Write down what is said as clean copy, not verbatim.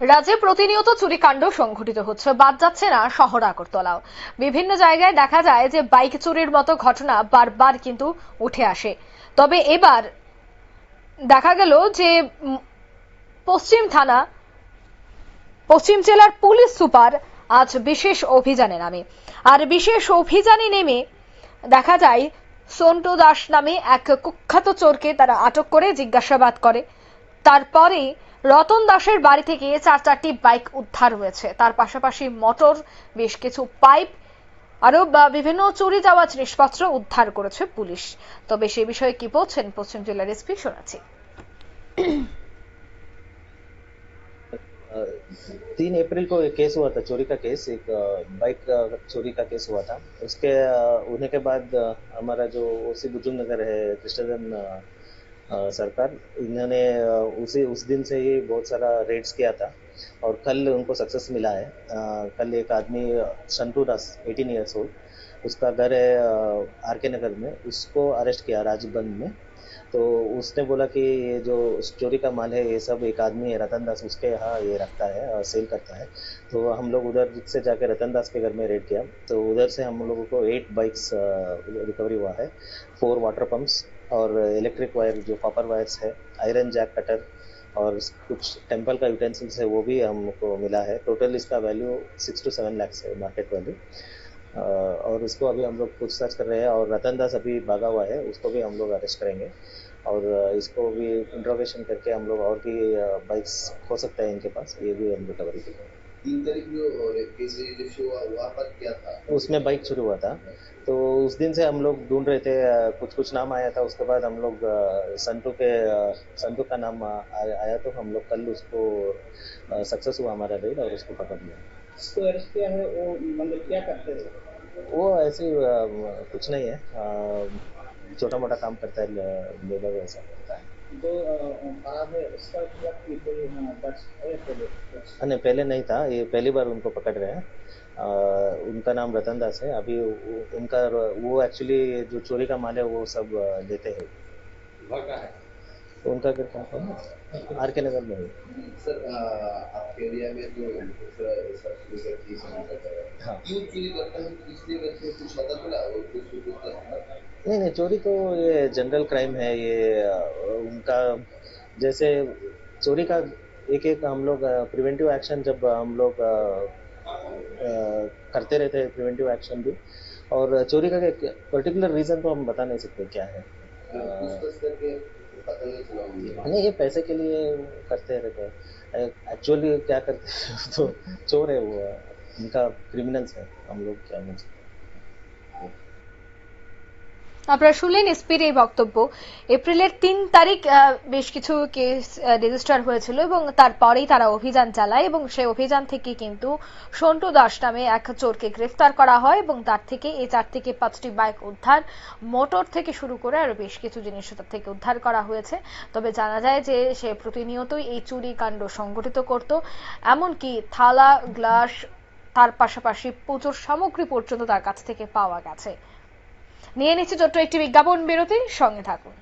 রাজ্যে প্রতিনিয়ত চুরিকাণ্ড সংঘটিত হচ্ছে, বাদ যাচ্ছে না শহর আগরতলাও। বিভিন্ন জায়গায় দেখা যায় যে বাইক চুরির মতো ঘটনা বারবার কিন্তু উঠে আসে। তবে এবার দেখা গেল যে পশ্চিম থানা, পশ্চিম জেলার পুলিশ সুপার আজ বিশেষ অভিযানে নামে। আর বিশেষ অভিযানে নেমে দেখা যায় সন্টু দাস নামে এক কুখ্যাত চোরকে তারা আটক করে জিজ্ঞাসাবাদ করে। তারপরে রতন দাসের বাড়ি থেকে চারটি বাইক উদ্ধার হয়েছে, তার পাশাপাশি মোটর, বেশ কিছু পাইপ, আরো বিভিন্ন চুরি যাওয়া জিনিসপত্র উদ্ধার করেছে পুলিশ। তবে সে বিষয়ে কি বলছেন পশ্চিম জেলার এসপি শোনাচ্ছি। 3 अप्रैल को एक केस हुआ था, चोरी का केस। एक बाइक चोरी का केस हुआ था। उसके होने के बाद हमारा जो ओसी बुजुर्ग नगर है, कृष्णधन सरकार, इन्होंने उस दिन से ही बहुत सारा रेड्स किया था और कल उनको सक्सेस मिला है। कल एक आदमी संटू दास 18 ईयर्स ओल्ड, उसका घर है आर के नगर में, उसको अरेस्ट किया राजबंद में। तो उसने बोला कि ये जो चोरी का माल है ये सब एक आदमी है रतन दास, उसके यहाँ ये रखता है और सेल करता है। तो हम लोग उधर से जाके रतन दास के घर में रेड किया, तो उधर से हम लोगों को 8 बाइक्स रिकवरी हुआ है, 4 वाटर पंप्स और इलेक्ट्रिक वायर जो कॉपर वायर्स है, आयरन जैक कटर और कुछ टेम्पल का यूटेंसिल्स है वो भी हमको मिला है। टोटल इसका वैल्यू 6 to 7 लाख है, मार्केट वैल्यू। और उसको अभी हम लोग पूछताछ कर रहे हैं और रतन दास अभी भागा हुआ है, उसको भी हम लोग अरेस्ट करेंगे और इसको भी इंट्रोगेशन करके हम लोग और भी बाइक्स हो सकता है इनके पास, ये भी हम रिकवरी करेंगे। 3 तारीख जो केस रजिस्टर हुआ वहाँ पर क्या था? उसमें बाइक चोरी हुआ था, तो उस दिन से हम लोग ढूंढ रहे थे। कुछ नाम आया था, उसके बाद हम लोग संतू का नाम आया, तो हम लोग कल उसको सक्सेस हुआ हमारा रेड और उसको पकड़ लिया। जिसको अरेस्ट किया है वो मतलब क्या करते हैं? वो ऐसे ही कुछ नहीं है, छोटा मोटा काम करता है, लेबर वैसा करता है। जो फरार है उसका क्या कोई दर्ज है पहले? नहीं, पहले नहीं था, ये पहली बार उनको पकड़ रहे हैं। उनका नाम रतन दास है। अभी उनका वो एक्चुअली जो चोरी का माल है वो सब लेते हैं। घर का है? उनका घर कहाँ पर है? आर के नगर में है। सर आपके एरिया में जो चोरी करती है, हाँ। क्यों चोरी करता है, किसने करते हैं, कुछ पता चला? और कुछ नहीं, चोरी तो ये जनरल क्राइम है ये। उनका जैसे चोरी का एक हम लोग प्रिवेंटिव एक्शन, जब हम लोग करते रहते हैं प्रिवेंटिव एक्शन भी, और चोरी का पर्टिकुलर रीजन तो हम बता नहीं सकते क्या है। नहीं, ये पैसे के लिए करते रहते हैं, एक्चुअली क्या करते हैं तो चोर है वो, उनका क्रिमिनल्स है, हम लोग क्या बोल सकते। আপনারা শুনলেন এসপির এই বক্তব্য। এপ্রিলের 3 তারিখ বেশ কিছু কেস রেজিস্টার হয়েছিল এবং তারপরেই তারা অভিযান চালায় এবং সেই অভিযান থেকে কিন্তু সন্টু দাস নামে এক চোরকে গ্রেফতার করা হয় এবং তার থেকে এই 4 থেকে 5টি বাইক উদ্ধার, মোটর থেকে শুরু করে আরো বেশ কিছু জিনিস তার থেকে উদ্ধার করা হয়েছে। তবে জানা যায় যে সে প্রতিনিয়তই এই চুরি কাণ্ড সংগঠিত করত, এমনকি থালা, গ্লাস, তার পাশাপাশি পুজোর সামগ্রী পর্যন্ত তার কাছ থেকে পাওয়া গেছে। নিয়ে নিচ্ছে ছোট্ট একটি বিজ্ঞাপন বিরতি, সঙ্গে থাকুন।